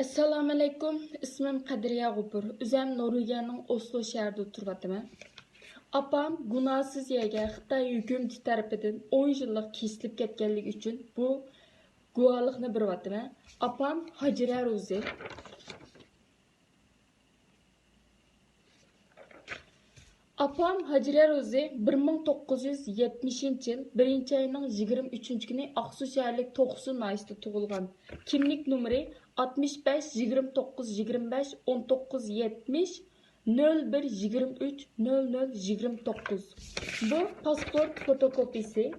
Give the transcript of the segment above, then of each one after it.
Assalomu alaykum. Ismim Qadriya G'upur. O'zim Norvegiyaning Oslo shahrida turibman. Apam gunohsiz yerga Xitoy hukumati tarafidan 10 yillik kesilib ketganligi uchun bu guvohlikni beryapman. Apam Hajira Ro'zi. Apam Hajira Ro'zi 1970 yil 1-ayning 23 kuni Aqsu shaharlik To'qsu nahisida tug'ilgan. Kimlik nomeri 65 29 25 19 70 01 23 00 29. Bu pasport fotokopisi.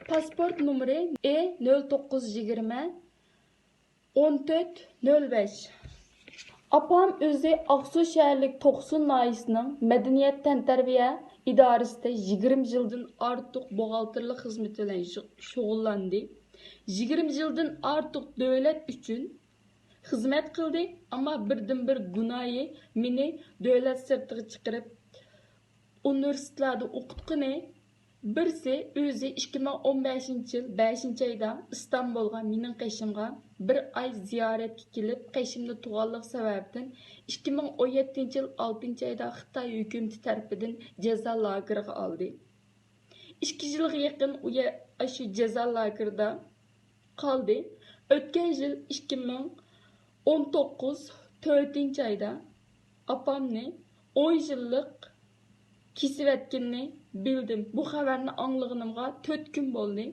Pasport nomeri E0920 14 05. Apam o'zi Aqsu shaharlik To'qsu nahisinin Madaniyat tantarbiya idorasida 20 yildan ortiq buxgalterlik xizmati bilan shug'ullandi. 20 yildan ortiq davlat uchun xizmat qildi, ammo birdan-bir gunohi meni davlat sirtiga chiqarib universitetlarda o'qitgani. Birisi o'zi 2015 yil 5-oyda Istanbulga mening qeshimga bir oy ziyoratga kelib, qeshimni tug'anlik sababdan 2017 yil 6-oyda Xitoy hukumati tarafidan jazo lageriga oldi. 2 yilga yaqin u shu jazo lagerida qoldi. O'tgan yil 2019 4-oyda apamni 10 yillik kesivetkenini bildim. Bu xabarni anglag'animga 4 kun bo'ldi.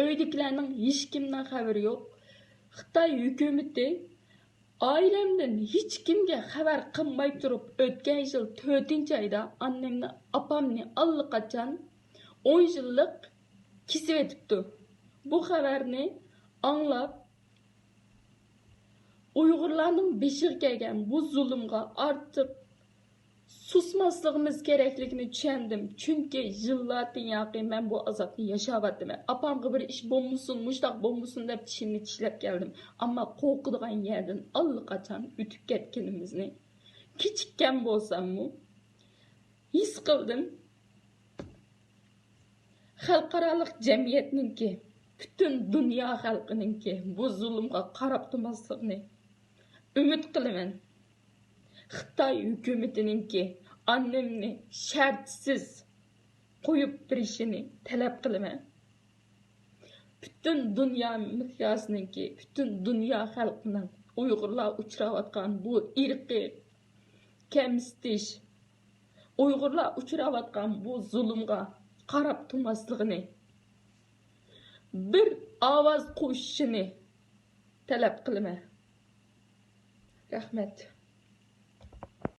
Uydagilarning hech kimdan xabari yo'q. Xitoy hukumati oilamdan hech kimga xabar qilmay turib, o'tgan yil 4-oyda annemni, apamni allaqachon 10 yillik kesivetibdi. Bu xabarni anglab Uyg'urlarning beshiga kelgan bu zulmga ortiq susmasligimiz kerakligini tushundim. Chunki yillardan yoqi men bu azobni yashayapman. Apamga bir ish bo'lmasin, mushtaq bo'lmasin deb tishimni tishlab keldim. Ammo qo'rqadigan yerdan allaqachon o'tib ketganimizni kechikkan bo'lsammi his qildim. Xalqarалық jamiyatninki, butun dunyo xalqininki bu zulmga qarab turmasligini umid qilaman. Xitoy hukumatininki annemni shartsiz qo'yib berishini talab qilaman. Butun dunyo miqyosininki, butun dunyo xalqining Uyg'urlar uchrayotgan bu irqiy kamsitish, Uyg'urlar uchrayotgan bu zulmga qarab turmasligini, bir ovoz qo'shishini talab qilaman. Rahmat.